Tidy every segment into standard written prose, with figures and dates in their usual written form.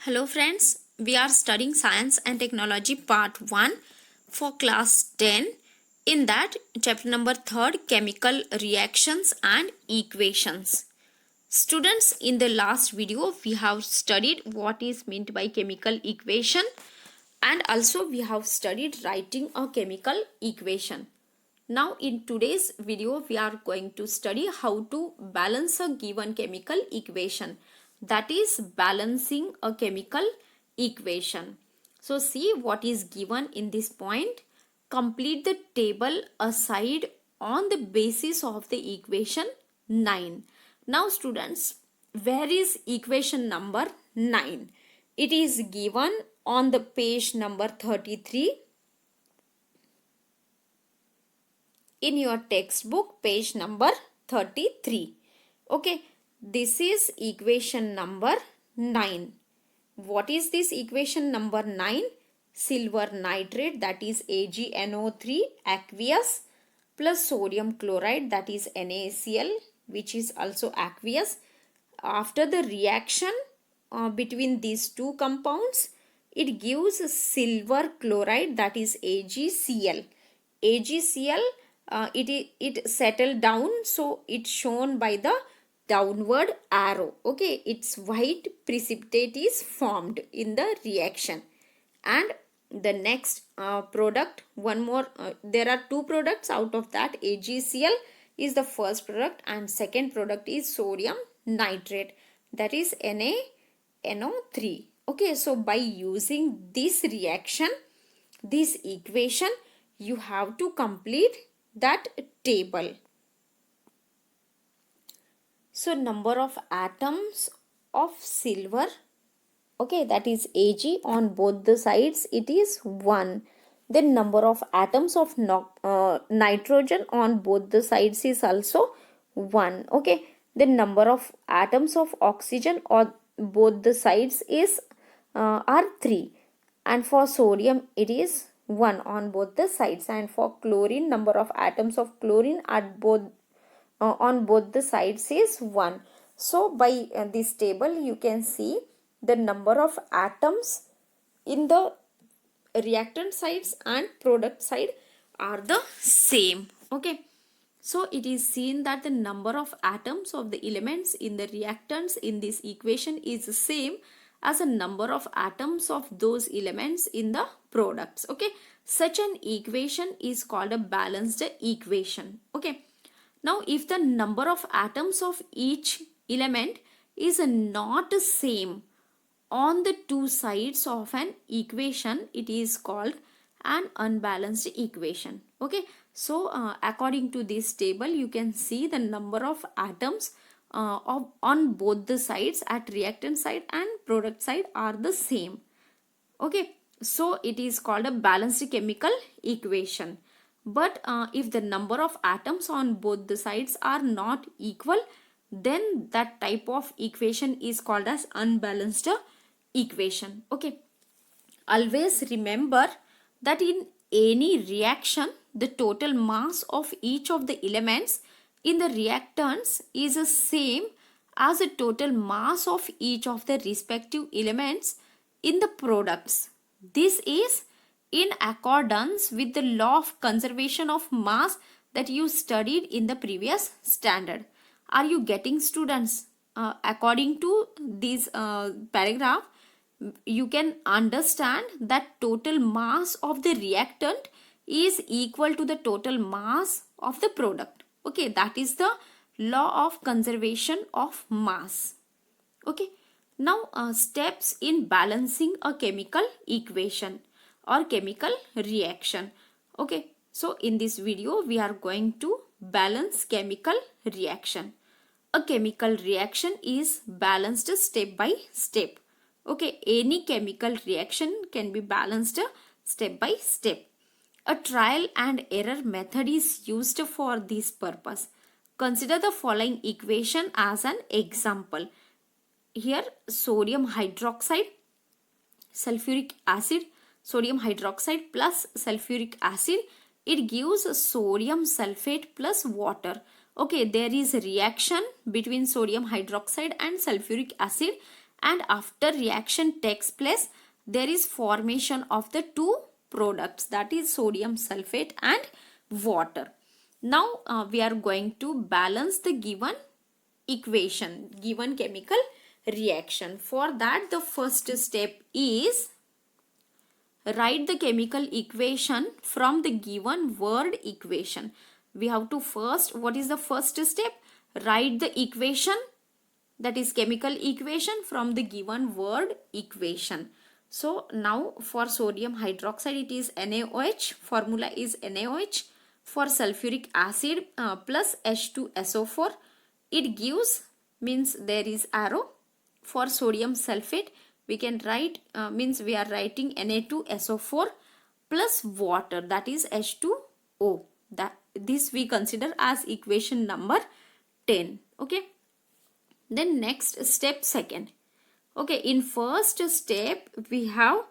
Hello friends, we are studying Science and Technology Part 1 for Class 10. In that, chapter number 3, Chemical Reactions and Equations. Students, in the last video, we have studied what is meant by chemical equation, and also we have studied writing a chemical equation. Now in today's video, we are going to study how to balance a given chemical equation. That is balancing a chemical equation. So see what is given in this point. Complete the table aside on the basis of the equation 9. Now students, where is equation number 9? It is given on the page number 33 in your textbook, page number 33. Okay, this is equation number 9. What is this equation number 9? Silver nitrate, that is AgNO3 aqueous, plus sodium chloride, that is NaCl, which is also aqueous. After the reaction between these two compounds, it gives silver chloride, that is AgCl. AgCl, it settled down, so it's shown by the downward arrow. Okay, its white precipitate is formed in the reaction. And the next product, one more, there are two products. Out of that, AgCl is the first product and second product is sodium nitrate, that is NaNO3. Okay, so by using this reaction, this equation, you have to complete that table. So number of atoms of silver, okay, that is Ag on both the sides, it is 1. Then number of atoms of nitrogen on both the sides is also 1. Okay, then number of atoms of oxygen on both the sides is are 3, and for sodium it is 1 on both the sides, and for chlorine, number of atoms of chlorine at both on both the sides is 1. So by this table you can see the number of atoms in the reactant sides and product side are the same. Okay, so it is seen that the number of atoms of the elements in the reactants in this equation is the same as a number of atoms of those elements in the products. Okay, such an equation is called a balanced equation. Okay, now if the number of atoms of each element is not the same on the two sides of an equation, it is called an unbalanced equation. Okay, so according to this table, you can see the number of atoms on both the sides, at reactant side and product side, are the same. Okay, so it is called a balanced chemical equation. But if the number of atoms on both the sides are not equal, then that type of equation is called as unbalanced equation. Okay, always remember that in any reaction, the total mass of each of the elements in the reactants is the same as the total mass of each of the respective elements in the products. This is in accordance with the law of conservation of mass that you studied in the previous standard. Are you getting, students? According to this paragraph, you can understand that total mass of the reactant is equal to the total mass of the product. Okay, that is the law of conservation of mass. Okay, now steps in balancing a chemical equation or chemical reaction. Okay, so in this video we are going to balance chemical reaction. A chemical reaction is balanced step by step. Okay, any chemical reaction can be balanced step by step. A trial and error method is used for this purpose. Consider the following equation as an example. Here sodium hydroxide, sulfuric acid, sodium hydroxide plus sulfuric acid, it gives sodium sulfate plus water. Okay, there is a reaction between sodium hydroxide and sulfuric acid, and after reaction takes place, there is formation of the two products, that is sodium sulfate and water. Now we are going to balance the given equation, given chemical reaction. For that, the first step is write the chemical equation from the given word equation. We have to first, what is the first step? Write the equation, that is chemical equation, from the given word equation. So now for sodium hydroxide it is NaOH, formula is NaOH. For sulfuric acid plus H2SO4, it gives, means there is arrow. For sodium sulfate we can write, means we are writing Na2SO4 plus water, that is H2O. This we consider as equation number 10. Okay. Then next step, second. Okay, in first step we have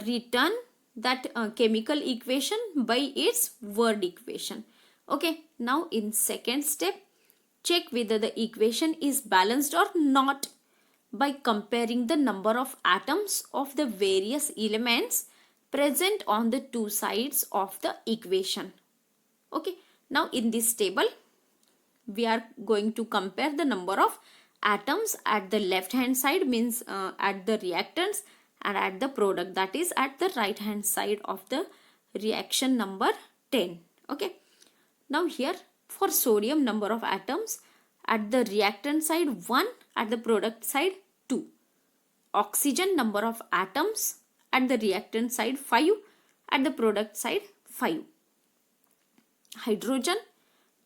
written that chemical equation by its word equation. Okay, now in second step, check whether the equation is balanced or not by comparing the number of atoms of the various elements present on the two sides of the equation. Okay, now in this table we are going to compare the number of atoms at the left hand side, means at the reactants, and at the product, that is at the right hand side of the reaction number 10. Okay, now here for sodium, number of atoms at the reactant side 1, at the product side 2. Oxygen, number of atoms at the reactant side 5, at the product side 5. Hydrogen,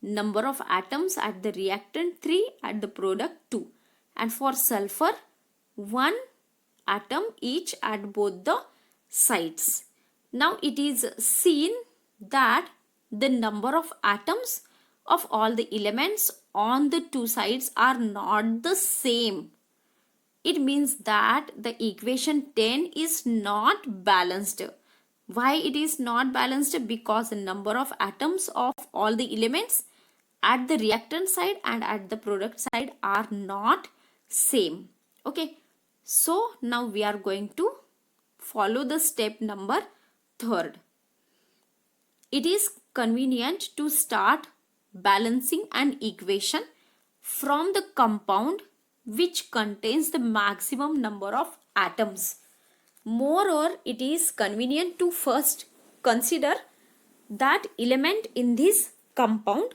number of atoms at the reactant 3, at the product 2. And for sulfur, 1 atom each at both the sides. Now it is seen that the number of atoms of all the elements on the two sides are not the same. It means that the equation 10 is not balanced. Why it is not balanced? Because the number of atoms of all the elements at the reactant side and at the product side are not same. Okay, so now we are going to follow the step number 3rd. It is convenient to start balancing an equation from the compound which contains the maximum number of atoms. Moreover, it is convenient to first consider that element in this compound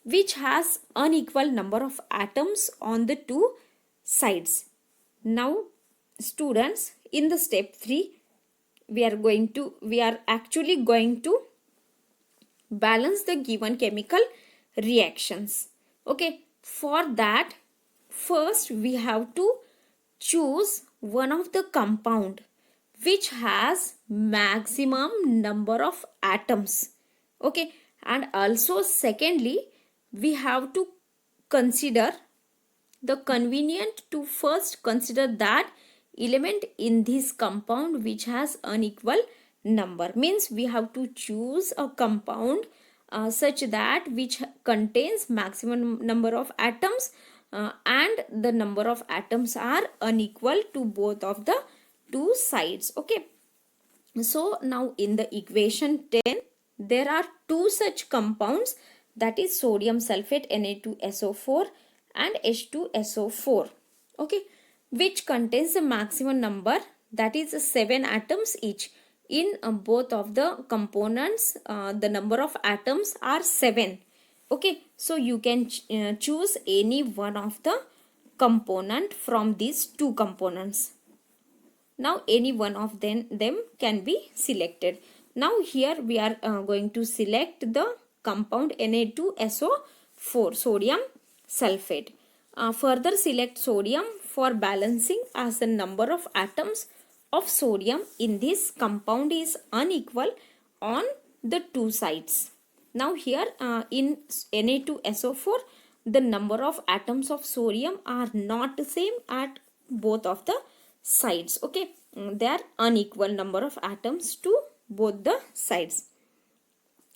which has unequal number of atoms on the two sides. Now students, in the step 3 we are actually going to balance the given chemical reactions. Okay, for that first we have to choose one of the compound which has maximum number of atoms. Okay, and also secondly we have to consider the convenient to first consider that element in this compound which has unequal number, means we have to choose a compound such that which contains maximum number of atoms and the number of atoms are unequal to both of the two sides. Okay, so now in the equation 10 there are two such compounds, that is sodium sulfate Na2SO4 and H2SO4. Okay, which contains the maximum number, that is 7 atoms each. In both of the components the number of atoms are 7. Okay, so you can choose any one of the component from these two components. Now any one of them can be selected. Now here we are going to select the compound Na2SO4, sodium sulfate. Further select sodium for balancing, as the number of atoms of sodium in this compound is unequal on the two sides. Now here in Na2SO4 the number of atoms of sodium are not the same at both of the sides. Okay, they are unequal number of atoms to both the sides.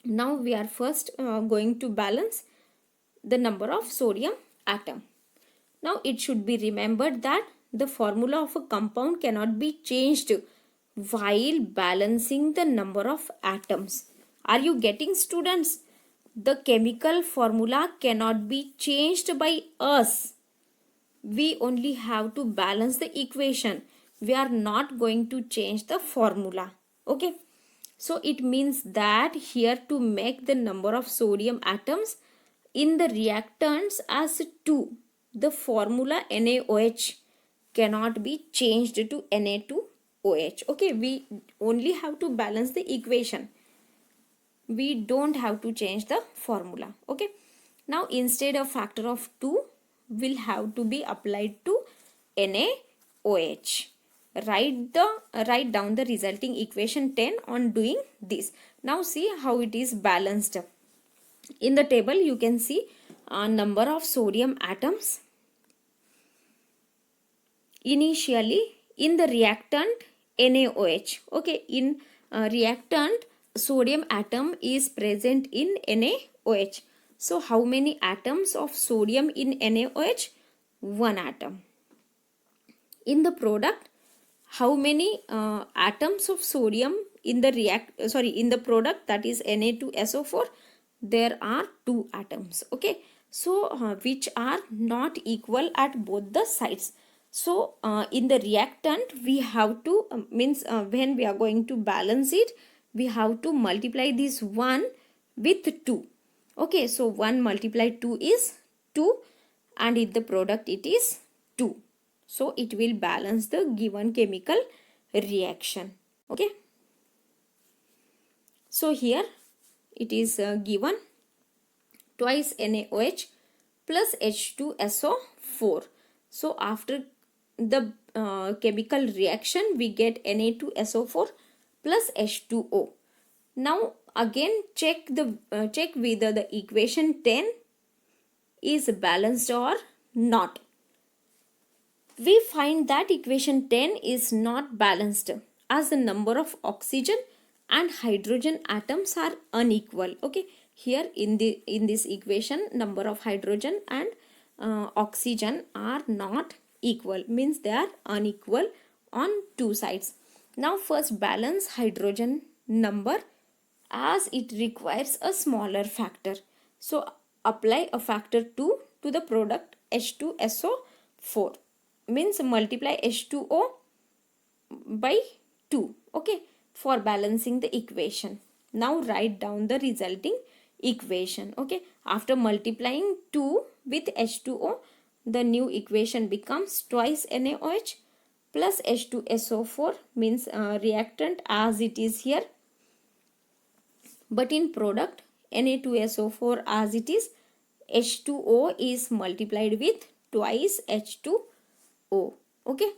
Now we are first going to balance the number of sodium atom. Now it should be remembered that the formula of a compound cannot be changed while balancing the number of atoms. Are you getting, students? The chemical formula cannot be changed by us. We only have to balance the equation. We are not going to change the formula. Okay. So it means that here to make the number of sodium atoms in the reactants as 2, the formula NaOH cannot be changed to Na2OH. Okay, we only have to balance the equation. We don't have to change the formula. Okay, now instead of factor of 2 will have to be applied to NaOH. Write down the resulting equation 10 on doing this. Now see how it is balanced. In the table you can see number of sodium atoms initially in the reactant NaOH. Okay, in reactant sodium atom is present in NaOH. So how many atoms of sodium in NaOH? 1 atom. In the product, how many atoms of sodium in the in the product, that is Na2SO4? There are 2 atoms. Okay, so which are not equal at both the sides. So in the reactant we have to when we are going to balance it, we have to multiply this 1 with 2. Okay, so 1 multiplied 2 is 2, and in the product it is 2. So it will balance the given chemical reaction. Okay, so here it is given twice NaOH plus H2SO4. So after the chemical reaction we get Na2SO4 plus H2O. Now again check whether the equation 10 is balanced or not. We find that equation 10 is not balanced as the number of oxygen and hydrogen atoms are unequal. Okay, here in this equation number of hydrogen and oxygen are not equal, means they are unequal on 2 sides. Now first balance hydrogen number as it requires a smaller factor. So apply a factor 2 to the product H2SO4, means multiply H2O by 2. Okay, for balancing the equation. Now write down the resulting equation. Okay, after multiplying 2 with H2O, the new equation becomes twice NaOH plus H2SO4, means reactant as it is here, but in product Na2SO4 as it is, H2O is multiplied with twice H2O. Okay,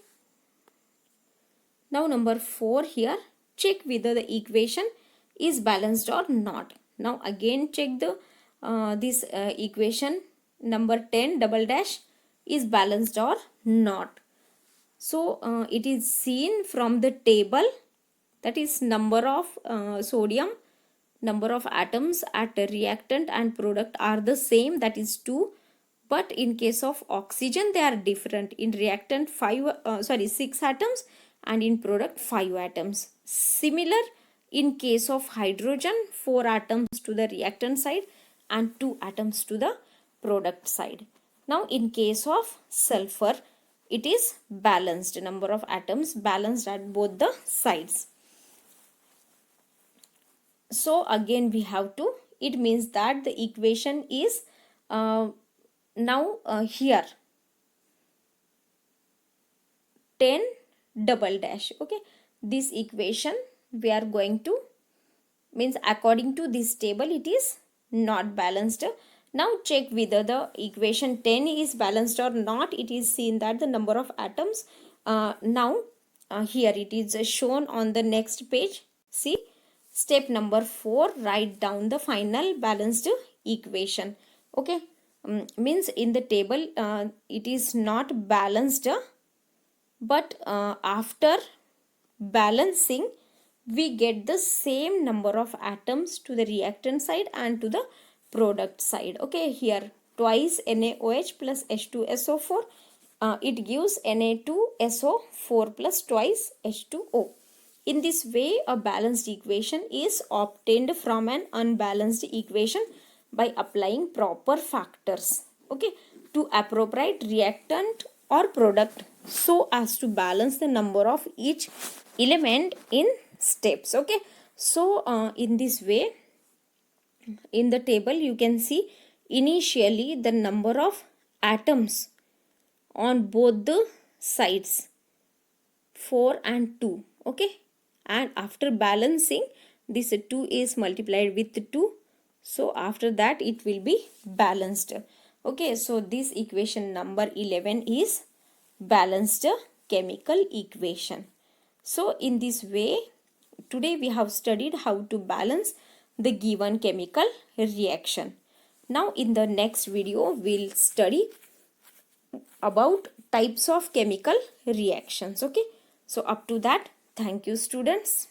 now number 4 here, check whether the equation is balanced or not. Now again check the this equation number 10 double dash is balanced or not. So it is seen from the table, that is number of sodium, number of atoms at reactant and product are the same, that is 2, but in case of oxygen they are different. In reactant 6 atoms and in product 5 atoms. Similar in case of hydrogen, 4 atoms to the reactant side and 2 atoms to the product side. Now in case of sulfur, it is balanced, number of atoms balanced at both the sides. So again we have to, it means that the equation is now here 10 double dash. Okay, this equation we are going to, means according to this table it is not balanced. Now check whether the equation 10 is balanced or not. It is seen that the number of atoms here it is shown on the next page. See, step number 4, write down the final balanced equation. Okay, means in the table it is not balanced, but after balancing we get the same number of atoms to the reactant side and to the product side. Okay, here twice NaOH plus H2SO4 it gives Na2SO4 plus twice H2O. In this way, a balanced equation is obtained from an unbalanced equation by applying proper factors, okay, to appropriate reactant or product so as to balance the number of each element in steps. Okay, so in this way, in the table you can see initially the number of atoms on both the sides 4 and 2, okay, and after balancing this 2 is multiplied with 2, so after that it will be balanced. Okay, so this equation number 11 is balanced chemical equation. So in this way, today we have studied how to balance the given chemical reaction. Now in the next video we'll study about types of chemical reactions. Okay, so up to that, thank you students.